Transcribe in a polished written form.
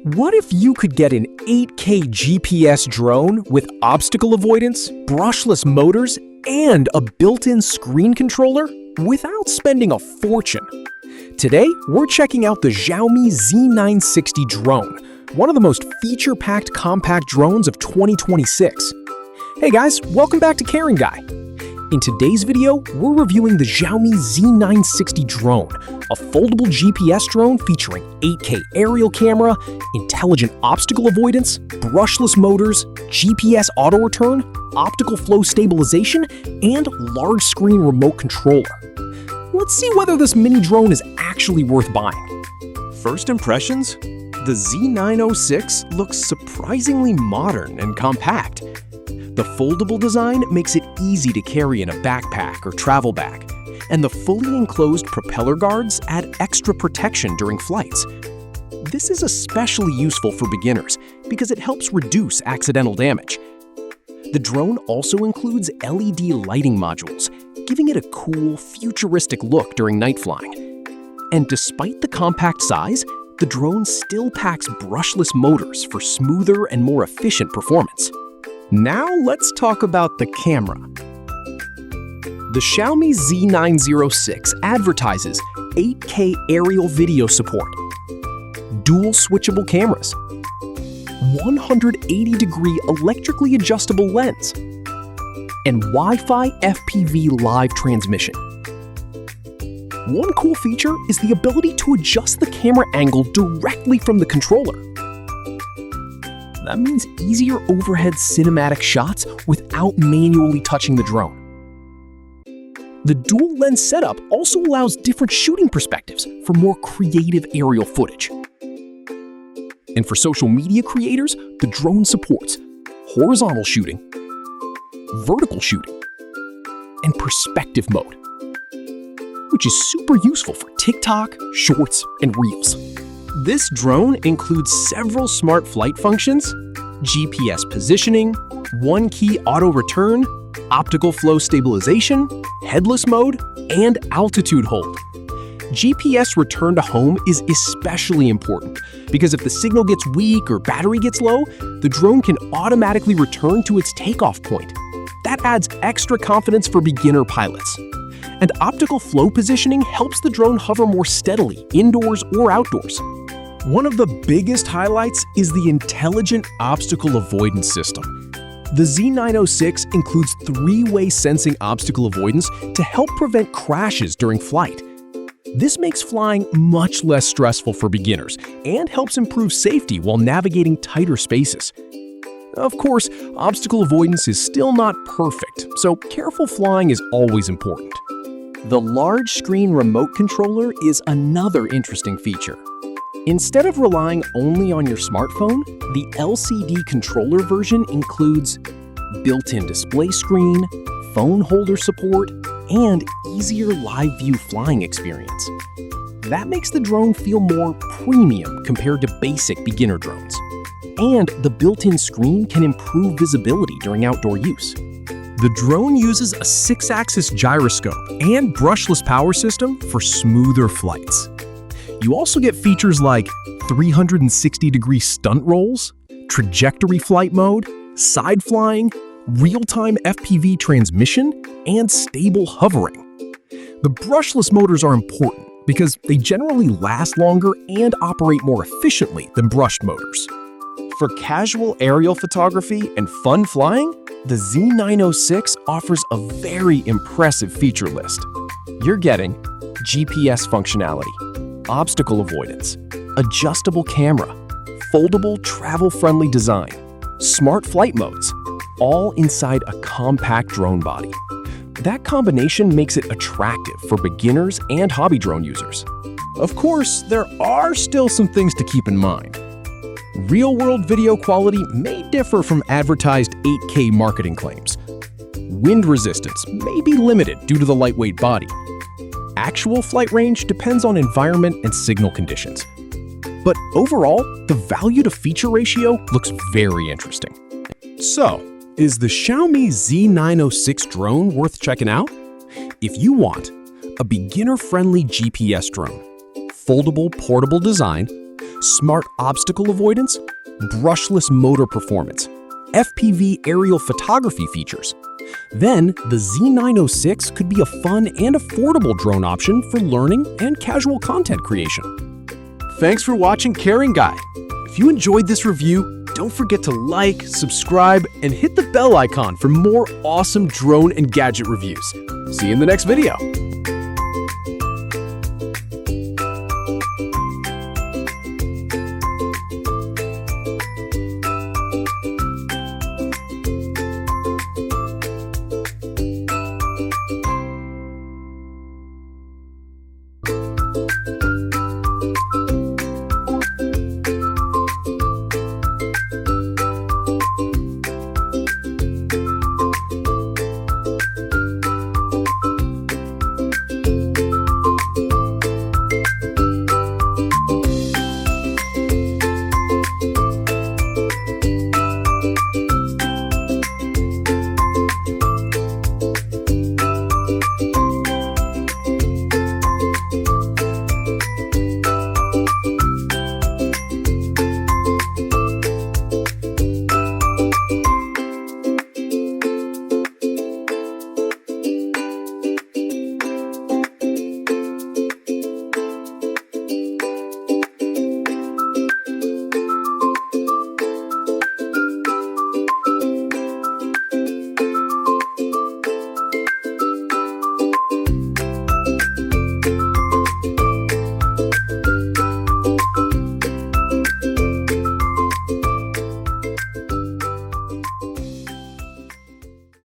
What if you could get an 8K GPS drone with obstacle avoidance, brushless motors, and a built-in screen controller without spending a fortune? Today, we're checking out the Xiaomi Z906 Drone, one of the most feature-packed compact drones of 2026. Hey guys, welcome back to Caring Guy. In today's video, we're reviewing the Xiaomi Z906 Drone, a foldable GPS drone featuring 8K aerial camera, intelligent obstacle avoidance, brushless motors, GPS auto return, optical flow stabilization, and large screen remote controller. Let's see whether this mini drone is actually worth buying. First impressions? The Z906 looks surprisingly modern and compact. The foldable design makes it easy to carry in a backpack or travel bag, and the fully enclosed propeller guards add extra protection during flights. This is especially useful for beginners because it helps reduce accidental damage. The drone also includes LED lighting modules, giving it a cool, futuristic look during night flying. And despite the compact size, the drone still packs brushless motors for smoother and more efficient performance. Now let's talk about the camera. The Xiaomi Z906 advertises 8K aerial video support, dual switchable cameras, 180-degree electrically adjustable lens, and Wi-Fi FPV live transmission. One cool feature is the ability to adjust the camera angle directly from the controller. That means easier overhead cinematic shots without manually touching the drone. The dual lens setup also allows different shooting perspectives for more creative aerial footage. And for social media creators, the drone supports horizontal shooting, vertical shooting, and perspective mode, which is super useful for TikTok, Shorts, and Reels. This drone includes several smart flight functions, GPS positioning, one-key auto return, optical flow stabilization, headless mode, and altitude hold. GPS return to home is especially important because if the signal gets weak or battery gets low, the drone can automatically return to its takeoff point. That adds extra confidence for beginner pilots. And optical flow positioning helps the drone hover more steadily, indoors or outdoors. One of the biggest highlights is the intelligent obstacle avoidance system. The Z906 includes three-way sensing obstacle avoidance to help prevent crashes during flight. This makes flying much less stressful for beginners and helps improve safety while navigating tighter spaces. Of course, obstacle avoidance is still not perfect, so careful flying is always important. The large screen remote controller is another interesting feature. Instead of relying only on your smartphone, the LCD controller version includes built-in display screen, phone holder support, and easier live view flying experience. That makes the drone feel more premium compared to basic beginner drones. And the built-in screen can improve visibility during outdoor use. The drone uses a 6-axis gyroscope and brushless power system for smoother flights. You also get features like 360-degree stunt rolls, trajectory flight mode, side flying, real-time FPV transmission, and stable hovering. The brushless motors are important because they generally last longer and operate more efficiently than brushed motors. For casual aerial photography and fun flying, the Z906 offers a very impressive feature list. You're getting GPS functionality, obstacle avoidance, adjustable camera, foldable travel-friendly design, smart flight modes, all inside a compact drone body. That combination makes it attractive for beginners and hobby drone users. Of course, there are still some things to keep in mind. Real-world video quality may differ from advertised 8K marketing claims. Wind resistance may be limited due to the lightweight body. Actual flight range depends on environment and signal conditions. But overall, the value-to-feature ratio looks very interesting. So, is the Xiaomi Z906 drone worth checking out? If you want a beginner-friendly GPS drone, foldable portable design, smart obstacle avoidance, brushless motor performance, FPV aerial photography features. Then, the Z906 could be a fun and affordable drone option for learning and casual content creation. Thanks for watching Caring Guide. If you enjoyed this review, don't forget to like, subscribe, and hit the bell icon for more awesome drone and gadget reviews. See you in the next video.